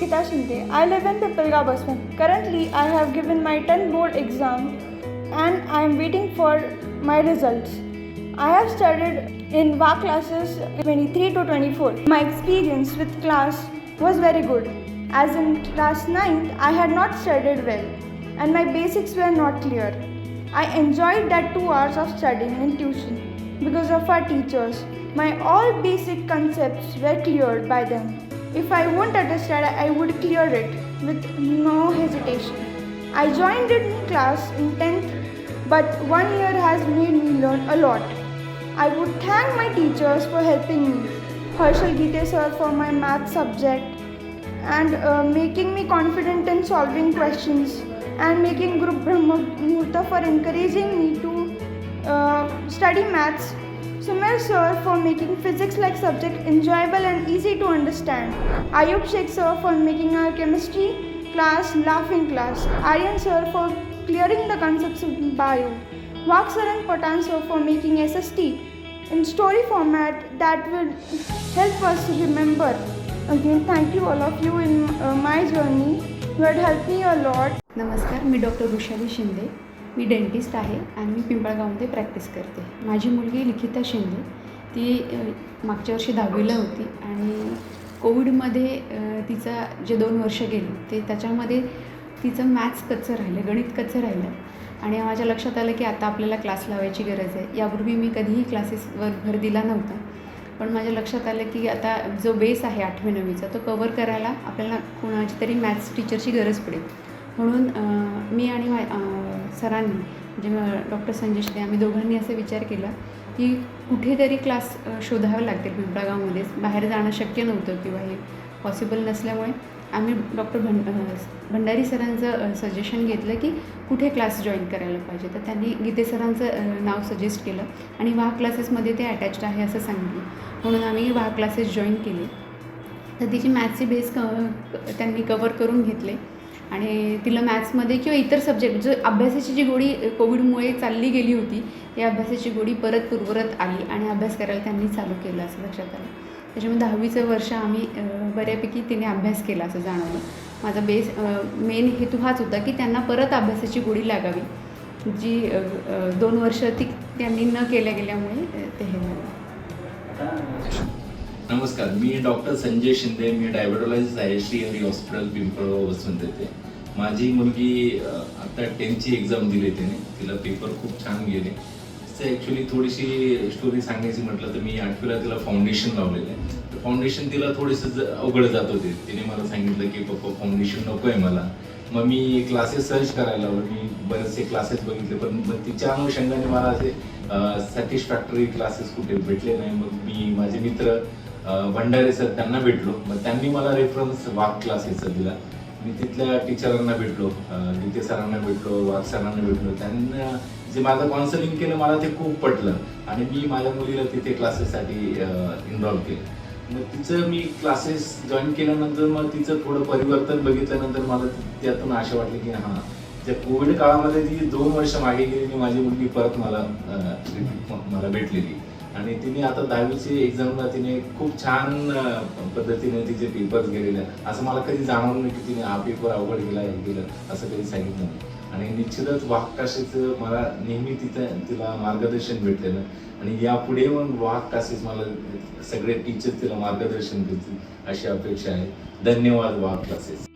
Likita Shinde. I live in Pipalgaon, Baswan. Currently, I have given my 10th board exam and I am waiting for my results. I have studied in VA classes 23 to 24. My experience with class was very good. As in class 9th, I had not studied well and my basics were not clear. I enjoyed that 2 hours of studying in tuition because of our teachers. My all basic concepts were cleared by them. If I won't understand, I would clear it with no hesitation. I joined in class in 10th, but 1 year has made me learn a lot. I would thank my teachers for helping me. Harshal Gite sir for my math subject and making me confident in solving questions, and making Group Brahma Murta for encouraging me to study maths. Sumer sir for making physics like subject enjoyable and easy to understand. Ayub Sheikh sir for making our chemistry class laughing class. Aryan sir for clearing the concepts of bio. Wak sir and Patan sir for making SST in story format that will help us remember. Again, thank you all of you in my journey. You had helped me a lot. नमस्कार, मी doctor Vrushali Shinde. मी dentist आहे आणि मी पिंपळगावमध्ये practice करते. माझी मुलगी लिखिता शिंदे, ती मागच्या वर्षी 10वीला होती आणि कोविडमध्ये तिचा जे 2 वर्ष गेली ते त्याच्यामध्ये तिचं मॅथ्स कच्चं राहिलं, गणित कच्चं राहिलं आणि माझ्या लक्षात आलं की आता आपल्याला क्लास लावायची गरज आहे. यापूर्वी मी कधीही क्लासेसवर भर दिला नव्हता, पण माझ्या लक्षात आलं की आता जो बेस आहे 8वी 9वीचा तो कवर करायला आपल्याला कोणाची तरी मॅथ्स टीचरची गरज पडेल. म्हणून मी आणि सरांनी म्हणजे डॉक्टर संजय शिंदे आम्ही दोघांनी असा विचार केला की कुठेतरी क्लास शोधावे लागतील पिंपळगावमध्येच. बाहेर जाणं शक्य नव्हतं किंवा हे पॉसिबल नसल्यामुळे आम्ही डॉक्टर भंडारी सरांचं सजेशन घेतलं की कुठे क्लास जॉईन करायला पाहिजे. तर त्यांनी गीते सरांचं नाव सजेस्ट केलं आणि वाह क्लासेसमध्ये ते अटॅच्ड आहे असं सांगितलं. म्हणून आम्ही वाह क्लासेस जॉईन केले. तर तिची मॅथ्सची बेस त्यांनी कवर करून घेतले आणि तिला मॅथ्समध्ये किंवा इतर सब्जेक्ट जो अभ्यासाची जी गोडी कोविडमुळे चालली गेली होती ती अभ्यासाची गोडी परत पूर्वरत आली आणि अभ्यास करायला त्यांनी चालू केलं असं लक्षात आलं. त्याच्यामुळे 10वीचं वर्ष आम्ही बऱ्यापैकी तिने अभ्यास केला असं जाणवलं. माझा बेस मेन हेतू हाच होता की त्यांना परत अभ्यासाची गोडी लागावी, जी 2 वर्ष त्यांनी न केल्या गेल्यामुळे ते हे झालं. नमस्कार, मी डॉक्टर संजय शिंदे. मी डायबेटोलॉजिस्ट आहे श्रीहरी हॉस्पिटल पिंपळगाव बसून देते. माझी मुलगी आता 10th एक्झाम दिली तिने. तिला पेपर खूप छान गेले. तर ॲक्च्युली थोडीशी स्टोरी सांगायची म्हटलं तर मी 8वीला तिला फाउंडेशन लावलेलं आहे. तर फाउंडेशन तिला थोडंसं अवघड जात होते. तिने मला सांगितलं की पप्पा फाउंडेशन नको आहे मला. मग मी क्लासेस सर्च करायला लावले. मी बरेचसे क्लासेस बघितले, पण मग तिच्या अनुषंगाने मला असे सॅटिस्फॅक्टरी क्लासेस कुठे भेटले नाही. मग मी माझे मित्र भंडारे सर त्यांना भेटलो. मग त्यांनी मला रेफरन्स वाघ क्लासेसचा दिला. मी तिथल्या टीचरांना भेटलो, गीते सरांना भेटलो, वाघ सरांना भेटलो. त्यांना जे माझं काउन्सिलिंग केलं मला ते खूप पटलं आणि मी माझ्या मुलीला तिथे क्लासेससाठी इन्व्हॉल्व केलं. मग तिचं मी क्लासेस जॉईन केल्यानंतर मग तिचं थोडं परिवर्तन बघितल्यानंतर मला त्यातून आशा वाटली की हां, त्या कोविड काळामध्ये जी 2 वर्ष मागे गेलेली माझी मुलगी परत मला भेटलेली आणि तिने आता 10वीची एक्झामला तिने खूप छान पद्धतीने तिचे पेपर्स गेलेले आहे. असं मला कधी जाणवलं नाही की तिने हा पेपर अवघड गेला हे गेलं असं कधी सांगितलं नाही. आणि निश्चितच वाघ क्लासेसचं मला नेहमी तिला मार्गदर्शन भेटलेलं आणि यापुढे मग वाघ क्लासेस मला सगळे टीचर तिला मार्गदर्शन देतील अशी अपेक्षा आहे. धन्यवाद वाघ क्लासेस.